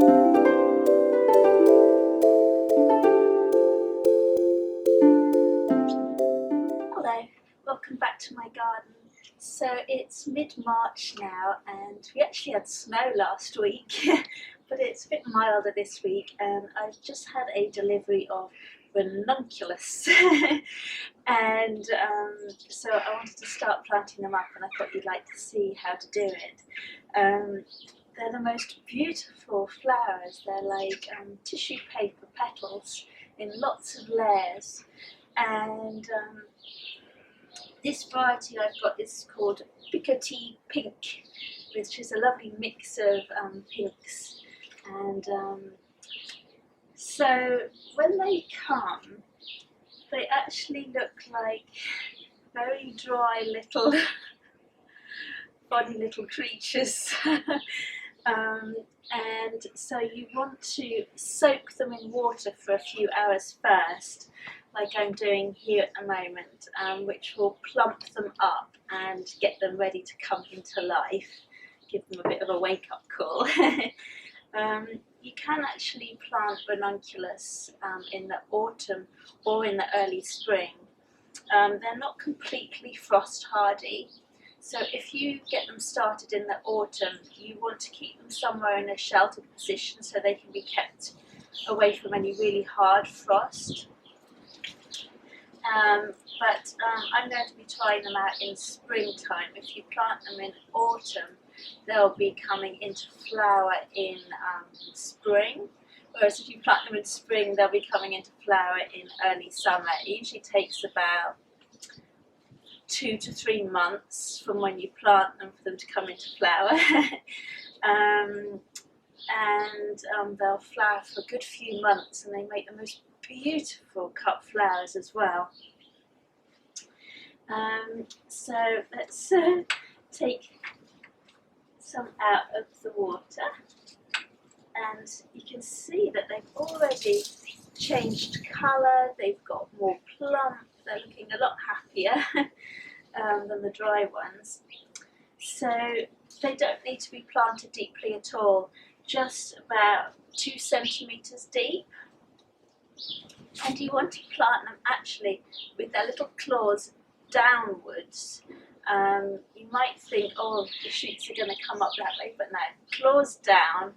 Hello, welcome back to my garden. So it's mid-March now and we actually had snow last week but it's a bit milder this week, and I've just had a delivery of Ranunculus and so I wanted to start planting them up, and I thought you'd like to see how to do it. They're the most beautiful flowers. They're like tissue paper petals in lots of layers, and this variety I've got is called Picotee Pink, which is a lovely mix of pinks. And so when they come, they actually look like very dry little funny little creatures. And so you want to soak them in water for a few hours first, like I'm doing here at the moment, which will plump them up and get them ready to come into life, give them a bit of a wake-up call. You can actually plant Ranunculus in the autumn or in the early spring. They're not completely frost hardy, so if you get them started in the autumn, you want to keep them somewhere in a sheltered position so they can be kept away from any really hard frost. But I'm going to be trying them out in springtime. If you plant them in autumn, they'll be coming into flower in spring, whereas if you plant them in spring, they'll be coming into flower in early summer. It usually takes about 2 to 3 months from when you plant them for them to come into flower. And they'll flower for a good few months, and they make the most beautiful cut flowers as well. So let's take some out of the water, and you can see that they've already changed colour, they've got more plump, they're looking a lot happier than the dry ones. So they don't need to be planted deeply at all, just about 2 centimetres deep. And you want to plant them actually with their little claws downwards. You might think, oh, the shoots are going to come up that way, but no, claws down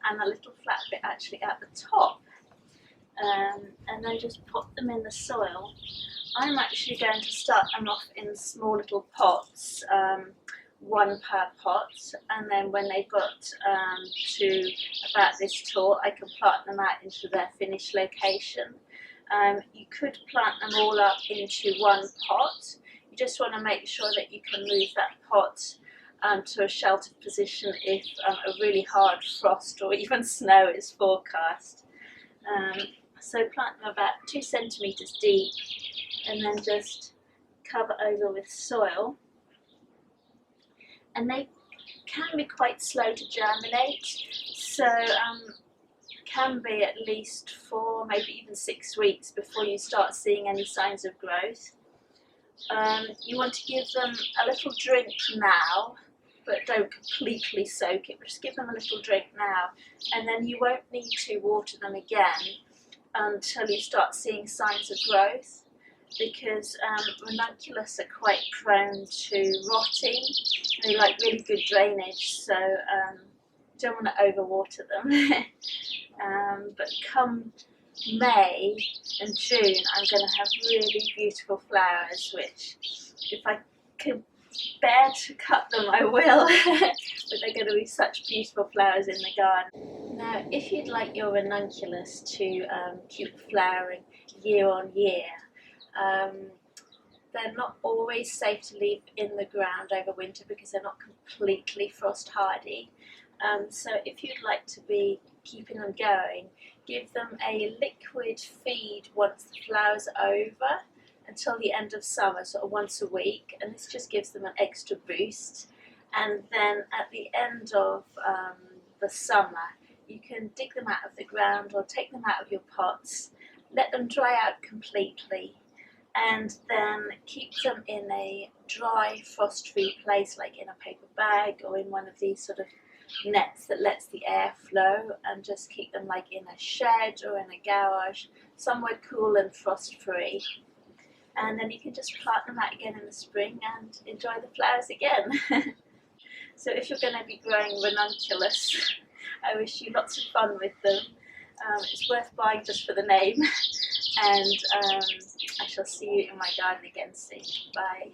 and a little flat bit actually at the top. And then just put them in the soil. I'm actually going to start them off in small little pots, 1 per pot, and then when they've got to about this tall, I can plant them out into their finished location. You could plant them all up into 1 pot. You just want to make sure that you can move that pot to a sheltered position if a really hard frost or even snow is forecast. So plant them about 2 centimetres deep, and then just cover over with soil. And they can be quite slow to germinate, so can be at least 4, maybe even 6 weeks before you start seeing any signs of growth. You want to give them a little drink now, but don't completely soak it, just give them a little drink now, and then you won't need to water them again until you start seeing signs of growth, because Ranunculus are quite prone to rotting. They like really good drainage, so don't want to overwater them. But come May and June, I'm going to have really beautiful flowers, which if I can bear to cut them, I will. But they're going to be such beautiful flowers in the garden. Now, if you'd like your Ranunculus to keep flowering year on year, they're not always safe to leave in the ground over winter because they're not completely frost hardy. So if you'd like to be keeping them going, give them a liquid feed once the flowers are over until the end of summer, sort of once a week, and this just gives them an extra boost. And then at the end of the summer, you can dig them out of the ground or take them out of your pots, let them dry out completely, and then keep them in a dry, frost-free place, like in a paper bag or in one of these sort of nets that lets the air flow, and just keep them like in a shed or in a garage, somewhere cool and frost free. And then you can just plant them out again in the spring and enjoy the flowers again. So if you're going to be growing ranunculus, I wish you lots of fun with them. It's worth buying just for the name, and I shall see you in my garden again soon. Bye.